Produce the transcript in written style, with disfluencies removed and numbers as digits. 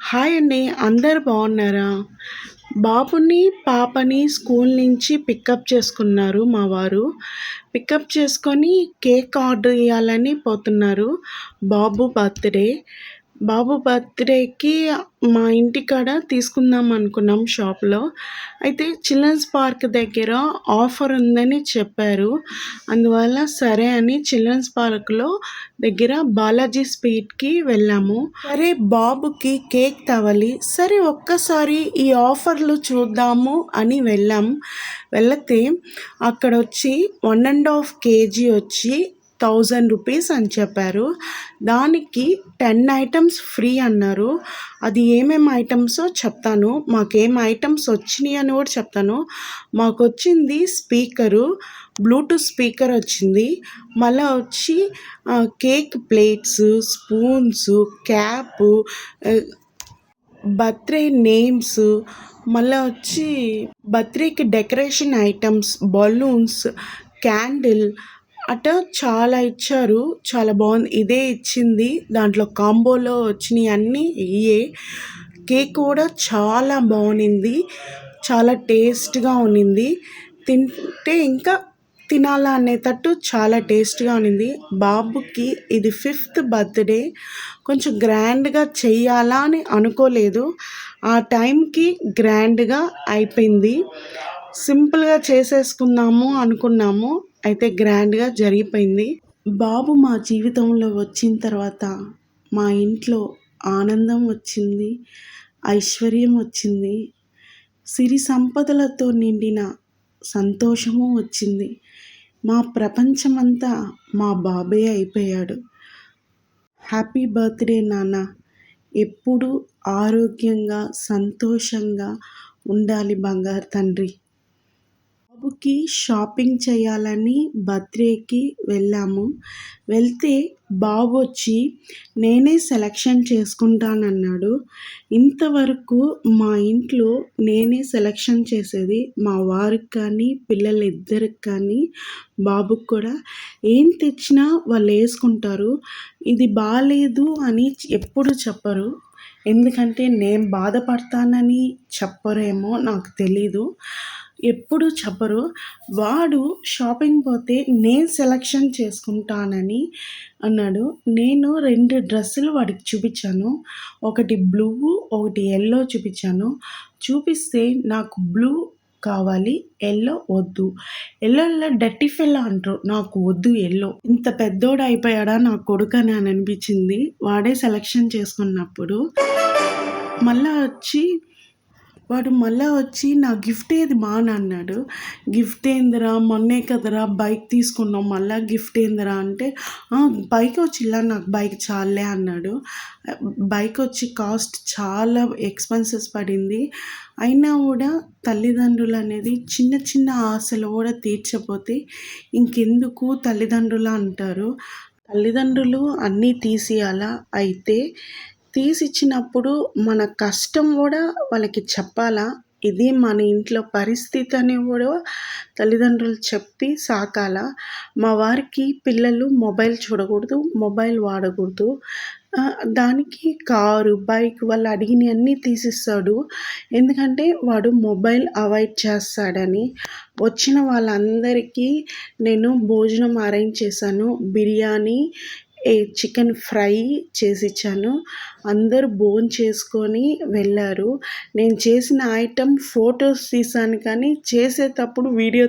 Hi అండి. అందరూ బాగున్నారా? బాబుని, పాపని స్కూల్ నుంచి పికప్ చేసుకున్నారు మా వారు. పికప్ చేసుకొని కేక్ ఆర్డర్ ఇయ్యాలని పోతున్నారు. బాబు బర్త్‌డే. బాబు బర్త్‌డేకి మా ఇంటికాడ తీసుకుందాం అనుకున్నాం షాప్‌లో. అయితే చిల్డ్రన్స్ పార్క్ దగ్గర ఆఫర్ ఉందని చెప్పారు. అందువల్ల సరే అని చిల్డ్రన్స్ పార్క్‌లో దగ్గర బాలాజీ స్వీట్‌కి వెళ్ళాము. సరే బాబుకి కేక్ తేవాలి. సరే ఒక్కసారి ఈ ఆఫర్‌లు చూద్దాము అని వెళ్ళాం. వెళితే అక్కడొచ్చి 1½ కేజీ వచ్చి ₹1000 అని చెప్పారు. దానికి 10 ఐటెమ్స్ ఫ్రీ అన్నారు. అది ఏమేమి ఐటెమ్సో చెప్తాను. మాకేం ఐటెమ్స్ వచ్చినాయి అని కూడా చెప్తాను. మాకొచ్చింది స్పీకరు, బ్లూటూత్ స్పీకర్ వచ్చింది. మళ్ళా వచ్చి cake plates, spoons, cap, birthday names, మళ్ళా వచ్చి బర్త్‌డేకి డెకరేషన్ ఐటమ్స్, బలూన్స్, క్యాండిల్ అట్లా చాలా ఇచ్చారు. చాలా బాగుంది. ఇదే ఇచ్చింది. దాంట్లో కాంబోలో వచ్చినవి అన్నీ ఇయే. కేక్ కూడా చాలా బాగుంది. చాలా టేస్ట్‌గా ఉన్నింది. తింటే ఇంకా తినాలా అనేటట్టు చాలా టేస్ట్‌గా ఉన్నింది. బాబుకి ఇది 5th బర్త్‌డే. కొంచెం గ్రాండ్‌గా చెయ్యాలా అని అనుకోలేదు. ఆ టైంకి గ్రాండ్‌గా అయిపోయింది. సింపుల్‌గా చేసేసుకుందాము అనుకున్నాము. అయితే గ్రాండ్‌గా జరిగిపోయింది. బాబు మా జీవితంలో వచ్చిన తర్వాత మా ఇంట్లో ఆనందం వచ్చింది, ఐశ్వర్యం వచ్చింది, సిరి సంపదలతో నిండిన సంతోషము వచ్చింది. మా ప్రపంచమంతా మా బాబే అయిపోయాడు. హ్యాపీ బర్త్‌డే నాన్న. ఎప్పుడూ ఆరోగ్యంగా, సంతోషంగా ఉండాలి బంగారు తండ్రి. బాబుకి షాపింగ్ చేయాలని బర్త్‌డేకి వెళ్ళాము. వెళ్తే బాబు వచ్చి నేనే సెలక్షన్ చేసుకుంటానన్నాడు. ఇంతవరకు మా ఇంట్లో నేనే సెలక్షన్ చేసేది. మా వారికి కానీ, పిల్లలిద్దరికి కానీ, బాబుకి కూడా ఏం తెచ్చినా వాళ్ళు వేసుకుంటారు. ఇది బాలేదు అని ఎప్పుడు చెప్పరు. ఎందుకంటే నేను బాధపడతానని చెప్పరేమో నాకు తెలీదు. ఎప్పుడు చెప్పరు. వాడు షాపింగ్ పోతే నేను సెలక్షన్ చేసుకుంటానని అన్నాడు. నేను 2 డ్రెస్సులు వాడికి చూపించాను. ఒకటి బ్లూ, ఒకటి యెల్లో చూపించాను. చూపిస్తే నాకు బ్లూ కావాలి, యెల్లో వద్దు. యెల్లోలో డర్టీ ఫెల్లో అంటారు. నాకు వద్దు యెల్లో. ఇంత పెద్దోడు అయిపోయాడా నా కొడుకని అని అనిపించింది వాడే సెలక్షన్ చేసుకున్నప్పుడు. మళ్ళా వచ్చి నా గిఫ్ట్ ఏది మా అని అన్నాడు. గిఫ్ట్ ఏందిరా, మొన్నే కదరా బైక్ తీసుకున్నాం, మళ్ళా గిఫ్ట్ ఏందిరా అంటే బైక్ వచ్చి ఇలా నాకు బైక్ చాలే అన్నాడు. బైక్ వచ్చి కాస్ట్ చాలా ఎక్స్పెన్సెస్ పడింది. అయినా కూడా తల్లిదండ్రులు అనేది చిన్న చిన్న ఆశలు కూడా తీర్చకపోతే ఇంకెందుకు తల్లిదండ్రులు అంటారు. తల్లిదండ్రులు అన్నీ తీసియాలా. అయితే తీసిచ్చినప్పుడు మన కష్టం కూడా వాళ్ళకి చెప్పాలా. ఇది మన ఇంట్లో పరిస్థితి అని కూడా తల్లిదండ్రులు చెప్పి సాకాల. మా వారికి పిల్లలు మొబైల్ చూడకూడదు, మొబైల్ వాడకూడదు. దానికి కారు, బైక్ వాళ్ళు అడిగినవన్నీ తీసిస్తాడు. ఎందుకంటే వాడు మొబైల్ అవాయిడ్ చేస్తాడని. వచ్చిన వాళ్ళందరికీ నేను భోజనం అరేంజ్ చేశాను. బిర్యానీ, చికెన్ ఫ్రై చేసిచ్చాను. అందరూ భోంచేసుకొని వెళ్ళారు. నేను చేసిన ఐటెమ్ ఫొటోస్ తీశాను కానీ చేసేటప్పుడు వీడియో